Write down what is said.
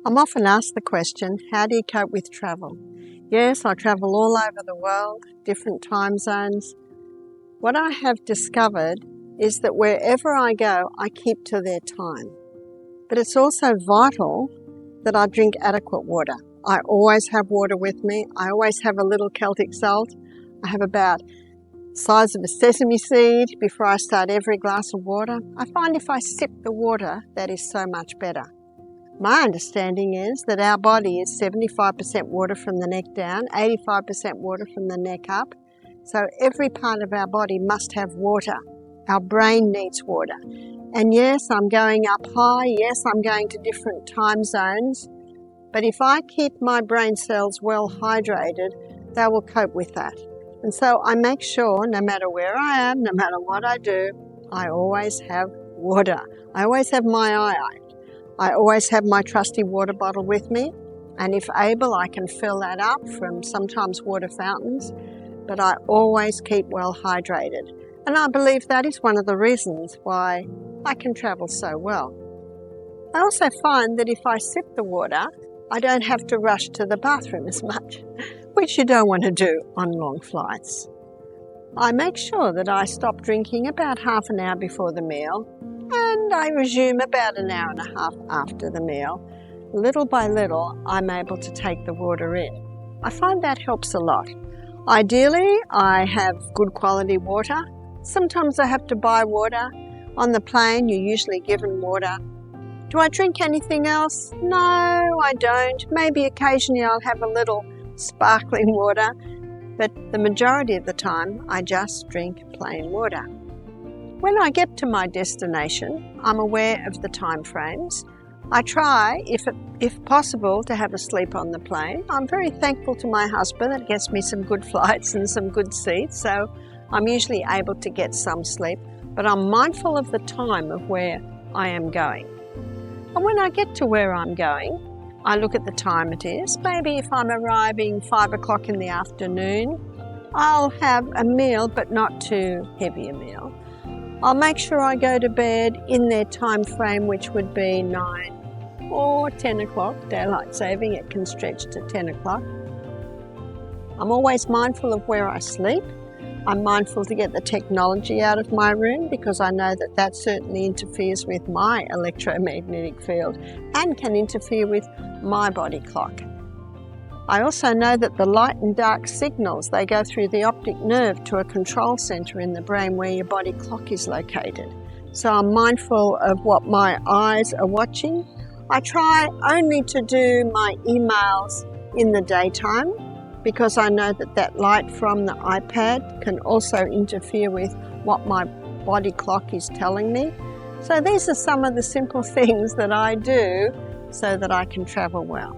I'm often asked the question, how do you cope with travel? Yes, I travel all over the world, different time zones. What I have discovered is that wherever I go, I keep to their time. But it's also vital that I drink adequate water. I always have water with me. I always have a little Celtic salt. I have about the size of a sesame seed before I start every glass of water. I find if I sip the water, that is so much better. My understanding is that our body is 75% water from the neck down, 85% water from the neck up. So every part of our body must have water. Our brain needs water. And yes, I'm going up high. Yes, I'm going to different time zones. But if I keep my brain cells well hydrated, they will cope with that. And so I make sure, no matter where I am, no matter what I do, I always have water. I always have my eye out. I always have my trusty water bottle with me, and if able, I can fill that up from sometimes water fountains, but I always keep well hydrated. And I believe that is one of the reasons why I can travel so well. I also find that if I sip the water, I don't have to rush to the bathroom as much, which you don't want to do on long flights. I make sure that I stop drinking about half an hour before the meal, and I resume about an hour and a half after the meal. Little by little, I'm able to take the water in. I find that helps a lot. Ideally, I have good quality water. Sometimes I have to buy water. On the plane, you're usually given water. Do I drink anything else? No, I don't. Maybe occasionally I'll have a little sparkling water, but the majority of the time, I just drink plain water. When I get to my destination, I'm aware of the time frames. I try, if possible, to have a sleep on the plane. I'm very thankful to my husband that gets me some good flights and some good seats, so I'm usually able to get some sleep, but I'm mindful of the time of where I am going. And when I get to where I'm going, I look at the time it is. Maybe if I'm arriving 5 o'clock in the afternoon, I'll have a meal, but not too heavy a meal. I'll make sure I go to bed in their time frame, which would be 9 or 10 o'clock. Daylight saving, it can stretch to 10 o'clock. I'm always mindful of where I sleep. I'm mindful to get the technology out of my room because I know that that certainly interferes with my electromagnetic field and can interfere with my body clock. I also know that the light and dark signals, they go through the optic nerve to a control centre in the brain where your body clock is located. So I'm mindful of what my eyes are watching. I try only to do my emails in the daytime because I know that that light from the iPad can also interfere with what my body clock is telling me. So these are some of the simple things that I do so that I can travel well.